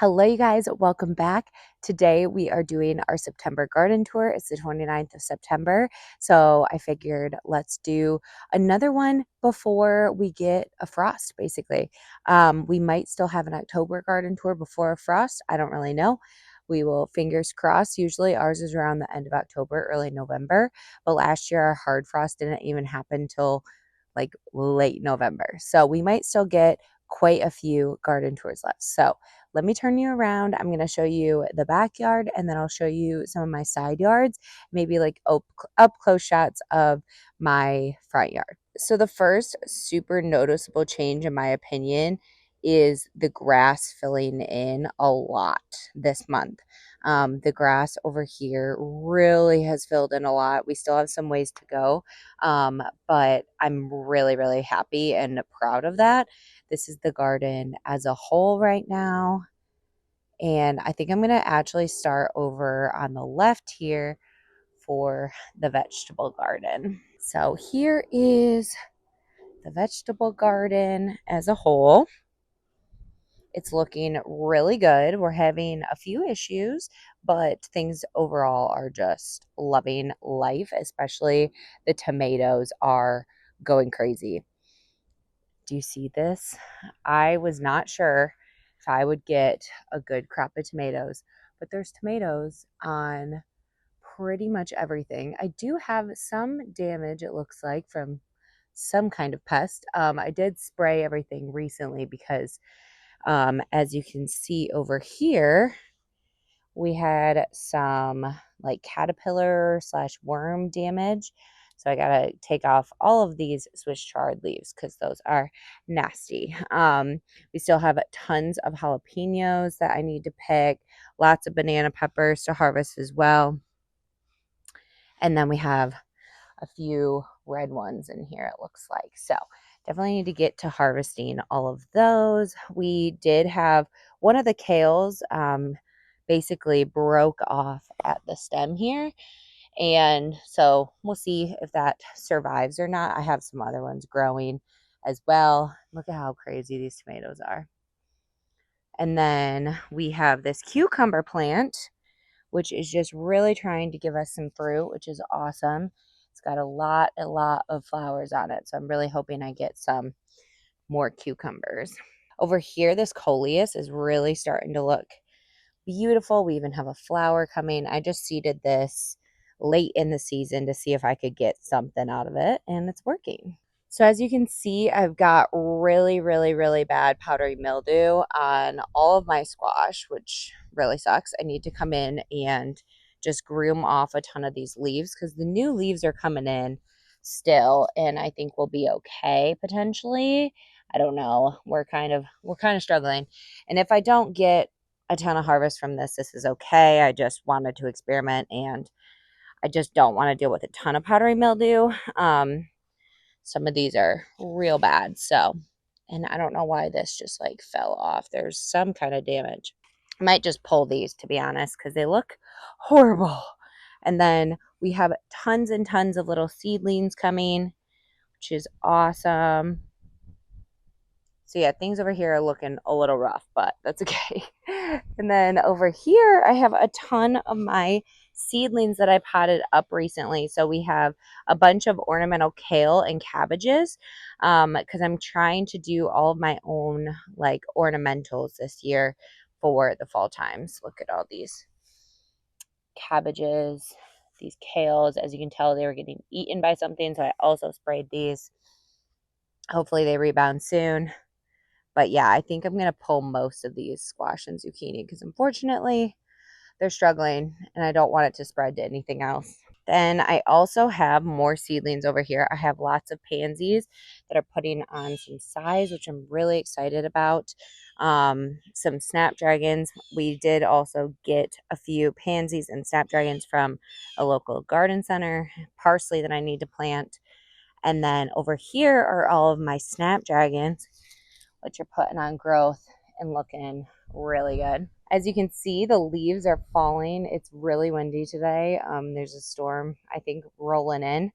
Hello, you guys. Welcome back. Today we are doing our September garden tour. It's the 29th of September. So I figured let's do another one before we get a frost, basically. We might still have an October garden tour before a frost. I don't really know. We will fingers crossed. Usually ours is around the end of October, early November. But last year our hard frost didn't even happen till like late November. So we might still get quite a few garden tours left. So let me turn you around. I'm going to show you the backyard and then I'll show you some of my side yards, maybe like up close shots of my front yard. So the first super noticeable change in my opinion is the grass filling in a lot this month. The grass over here really has filled in a lot. We still have some ways to go, but I'm really, really happy and proud of that. This is the garden as a whole right now. And I think I'm going to actually start over on the left here for the vegetable garden. So here is the vegetable garden as a whole. It's looking really good. We're having a few issues, but things overall are just loving life, especially the tomatoes are going crazy. Do you see this? I was not sure if I would get a good crop of tomatoes, but there's tomatoes on pretty much everything. I do have some damage, it looks like, from some kind of pest. I did spray everything recently because, as you can see over here, we had some like caterpillar slash worm damage. So I got to take off all of these Swiss chard leaves because those are nasty. We still have tons of jalapenos that I need to pick, lots of banana peppers to harvest as well. And then we have a few red ones in here, it looks like. So definitely need to get to harvesting all of those. We did have one of the kales basically broke off at the stem here. And so we'll see if that survives or not. I have some other ones growing as well. Look at how crazy these tomatoes are. And then we have this cucumber plant, which is just really trying to give us some fruit, which is awesome. It's got a lot of flowers on it. So I'm really hoping I get some more cucumbers. Over here, this coleus is really starting to look beautiful. We even have a flower coming. I just seeded this late in the season to see if I could get something out of it, and it's working. So as you can see, I've got really bad powdery mildew on all of my squash, which really sucks. I need to come in and just groom off a ton of these leaves because the new leaves are coming in still, and I think we'll be okay potentially. I don't know. We're kind of struggling. And if I don't get a ton of harvest from this is okay. I just wanted to experiment and I just don't want to deal with a ton of powdery mildew. Some of these are real bad. So, and I don't know why this just like fell off. There's some kind of damage. I might just pull these to be honest because they look horrible. And then we have tons and tons of little seedlings coming, which is awesome. So yeah, things over here are looking a little rough, but that's okay. And then over here, I have a ton of my seedlings that I potted up recently. So we have a bunch of ornamental kale and cabbages because I'm trying to do all of my own like ornamentals this year for the fall times. Look at all these cabbages, these kales. As you can tell, they were getting eaten by something. So I also sprayed these. Hopefully they rebound soon. But yeah, I think I'm going to pull most of these squash and zucchini because unfortunately they're struggling and I don't want it to spread to anything else. Then I also have more seedlings over here. I have lots of pansies that are putting on some size, which I'm really excited about. Some snapdragons. We did also get a few pansies and snapdragons from a local garden center, parsley that I need to plant. And then over here are all of my snapdragons, which are putting on growth and looking really good. As you can see, the leaves are falling. It's really windy today. There's a storm, I think, rolling in,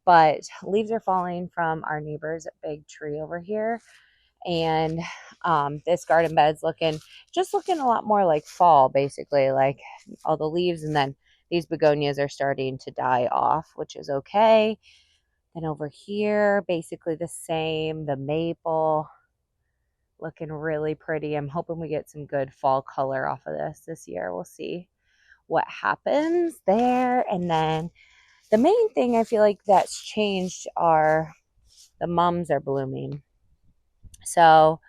but leaves are falling from our neighbor's big tree over here. And this garden bed's looking a lot more like fall, basically, like all the leaves. And then these begonias are starting to die off, which is okay. Then over here, basically the same, the maple looking really pretty. I'm hoping we get some good fall color off of this year. We'll see what happens there. And then the main thing I feel like that's changed are the mums are blooming. So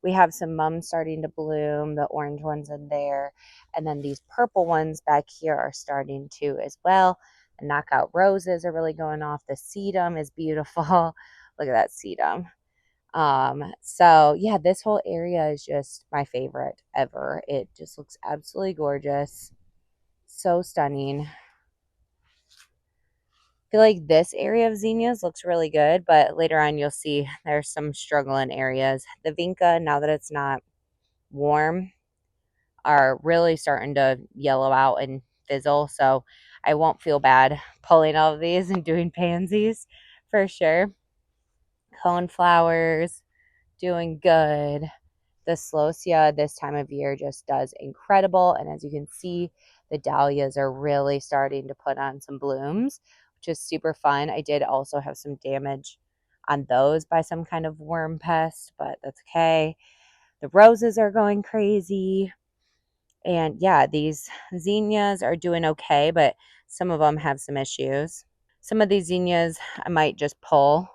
we have some mums starting to bloom, the orange ones in there. And then these purple ones back here are starting to as well. The knockout roses are really going off. The sedum is beautiful. Look at that sedum. So yeah, this whole area is just my favorite ever. It just looks absolutely gorgeous. So stunning. Feel like this area of zinnias looks really good, but later on you'll see there's some struggling areas. The vinca, now that it's not warm, are really starting to yellow out and fizzle. So I won't feel bad pulling all of these and doing pansies for sure. Coneflowers, doing good. The Celosia this time of year just does incredible. And as you can see, the dahlias are really starting to put on some blooms, which is super fun. I did also have some damage on those by some kind of worm pest, but that's okay. The roses are going crazy. And yeah, these zinnias are doing okay, but some of them have some issues. Some of these zinnias I might just pull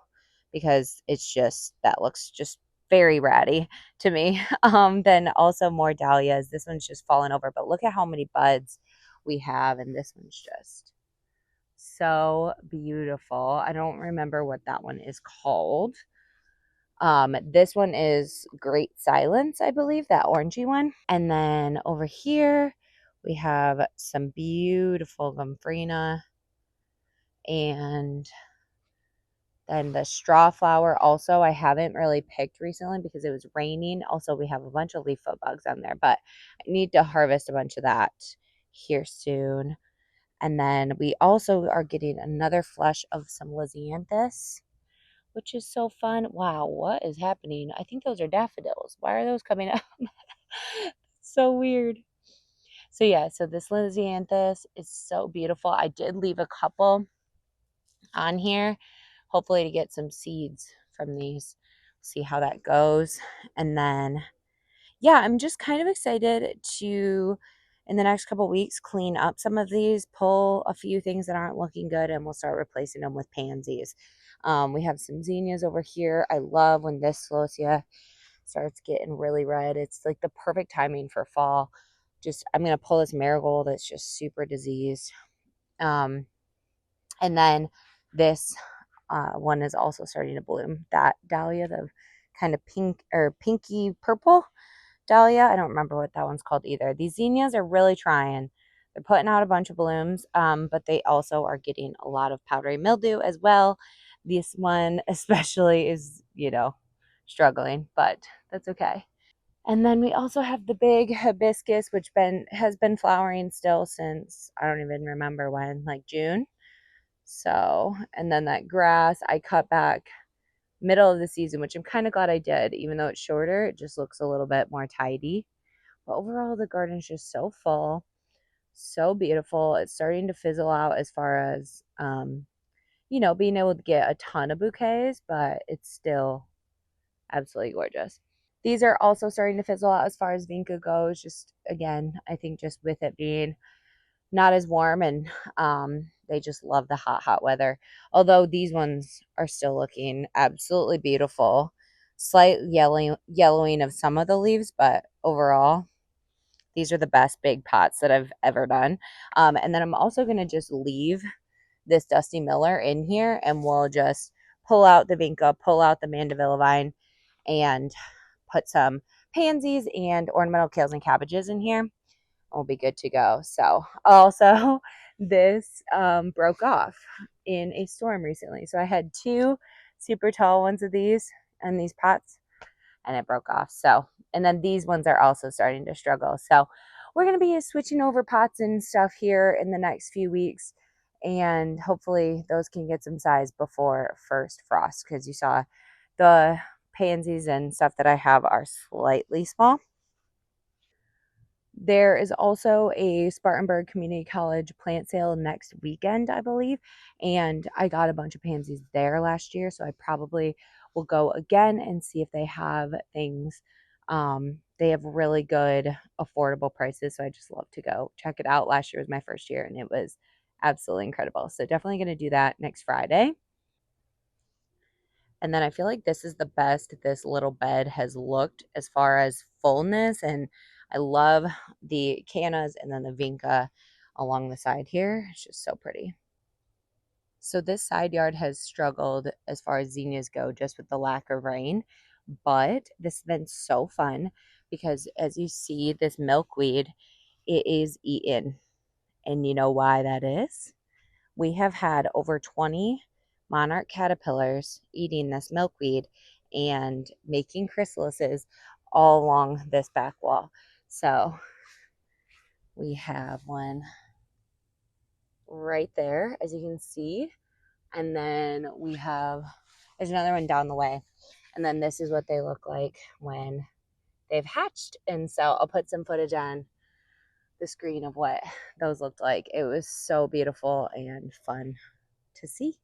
because it's just, that looks just very ratty to me. Then also more dahlias. This one's just fallen over, but look at how many buds we have, and this one's just so beautiful. I don't remember what that one is called. This one is Great Silence, I believe, that orangey one. And then over here we have some beautiful gomphrena, and then the straw flower also I haven't really picked recently because it was raining. Also, we have a bunch of leaf foot bugs on there, but I need to harvest a bunch of that here soon. And then we also are getting another flush of some lisianthus, which is so fun. Wow, what is happening? I think those are daffodils. Why are those coming up? So weird. So yeah, so this lisianthus is so beautiful. I did leave a couple on here, hopefully to get some seeds from these. See how that goes. And then yeah, I'm just kind of excited to in the next couple weeks clean up some of these, pull a few things that aren't looking good, and we'll start replacing them with pansies. We have some zinnias over here. I love when this celosia starts getting really red. It's like the perfect timing for fall. Just I'm gonna pull this marigold that's just super diseased. Um, and then this one is also starting to bloom. That dahlia, the kind of pink or pinky purple dahlia. I don't remember what that one's called either. These zinnias are really trying. They're putting out a bunch of blooms, but they also are getting a lot of powdery mildew as well. This one especially is, struggling, but that's okay. And then we also have the big hibiscus, which has been flowering still since I don't even remember when, like June. So, and then that grass I cut back middle of the season, which I'm kind of glad I did, even though it's shorter. It just looks a little bit more tidy. But overall, the garden's just so full, so beautiful. It's starting to fizzle out as far as, being able to get a ton of bouquets, but it's still absolutely gorgeous. These are also starting to fizzle out as far as vinca goes. Just again, I think just with it being not as warm, and they just love the hot weather. Although these ones are still looking absolutely beautiful. Slight yellowing of some of the leaves, but overall, these are the best big pots that I've ever done. And then I'm also going to just leave this Dusty Miller in here, and we'll just pull out the vinca, pull out the mandevilla vine, and put some pansies and ornamental kales and cabbages in here. We'll be good to go. So also this broke off in a storm recently. So I had two super tall ones of these and these pots, and it broke off. So, and then these ones are also starting to struggle. So we're going to be switching over pots and stuff here in the next few weeks. And hopefully those can get some size before first frost, because you saw the pansies and stuff that I have are slightly small. There is also a Spartanburg Community College plant sale next weekend, I believe, and I got a bunch of pansies there last year, so I probably will go again and see if they have things. They have really good, affordable prices, so I just love to go check it out. Last year was my first year, and it was absolutely incredible. So definitely going to do that next Friday. And then I feel like this is the best this little bed has looked as far as fullness. And I love the cannas and then the vinca along the side here. It's just so pretty. So this side yard has struggled as far as zinnias go just with the lack of rain. But this has been so fun because as you see, this milkweed, it is eaten. And you know why that is? We have had over 20 monarch caterpillars eating this milkweed and making chrysalises all along this back wall. So we have one right there, as you can see. And then there's another one down the way. And then this is what they look like when they've hatched. And so I'll put some footage on the screen of what those looked like. It was so beautiful and fun to see.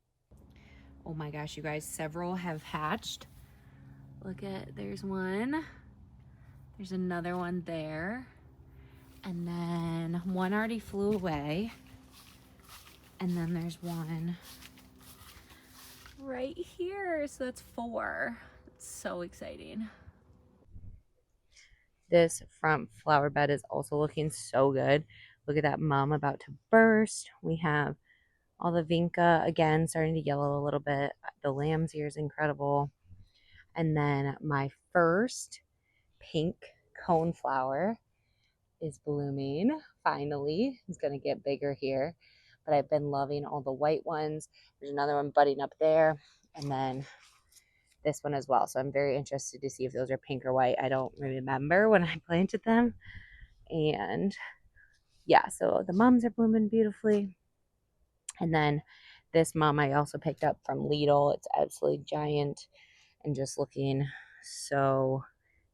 Oh my gosh, you guys, several have hatched. Look at, there's one. There's another one there. And then one already flew away. And then there's one right here. So that's 4. It's so exciting. This front flower bed is also looking so good. Look at that mum about to burst. We have all the vinca again starting to yellow a little bit. The lamb's ear is incredible. And then my first pink coneflower is blooming. Finally, it's going to get bigger here. But I've been loving all the white ones. There's another one budding up there. And then this one as well. So I'm very interested to see if those are pink or white. I don't remember when I planted them. And yeah, so the mums are blooming beautifully. And then this mum I also picked up from Lidl. It's absolutely giant and just looking so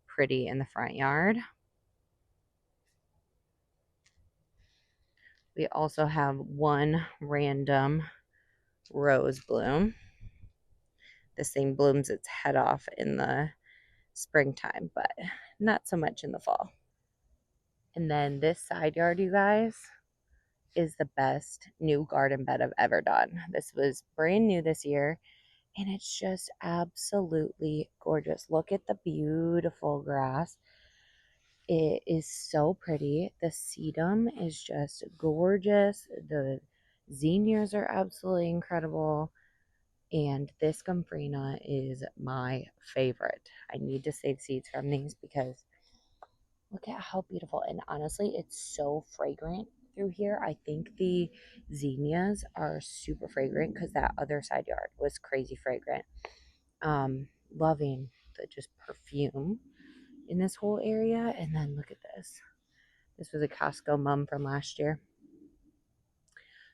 pretty in the front yard. We also have one random rose bloom. This thing blooms its head off in the springtime, but not so much in the fall. And then this side yard, you guys, is the best new garden bed I've ever done. This was brand new this year, and it's just absolutely gorgeous. Look at the beautiful grass. It is so pretty. The sedum is just gorgeous. The zinnias are absolutely incredible. And this gomphrena is my favorite. I need to save seeds from these because look at how beautiful. And honestly, it's so fragrant through here. I think the zinnias are super fragrant because that other side yard was crazy fragrant. Loving the just perfume in this whole area. And then look at this. This was a Costco mum from last year.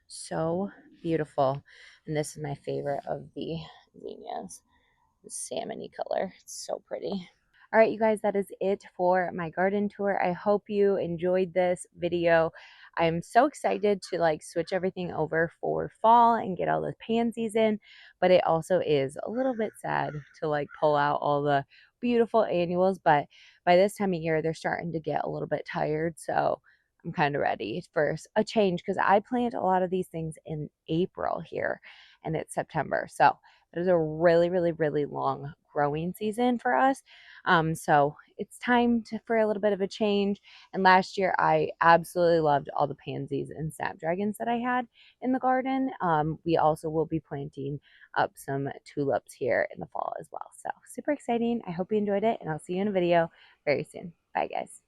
So beautiful. And this is my favorite of the zinnias. The salmony color. It's so pretty. All right, you guys, that is it for my garden tour. I hope you enjoyed this video. I'm so excited to like switch everything over for fall and get all the pansies in, but it also is a little bit sad to like pull out all the beautiful annuals, but by this time of year, they're starting to get a little bit tired, so I'm kind of ready for a change because I plant a lot of these things in April here and it's September. So it is a really, really, really long growing season for us. So it's time for a little bit of a change. And last year, I absolutely loved all the pansies and snapdragons that I had in the garden. We also will be planting up some tulips here in the fall as well. So super exciting. I hope you enjoyed it, and I'll see you in a video very soon. Bye, guys.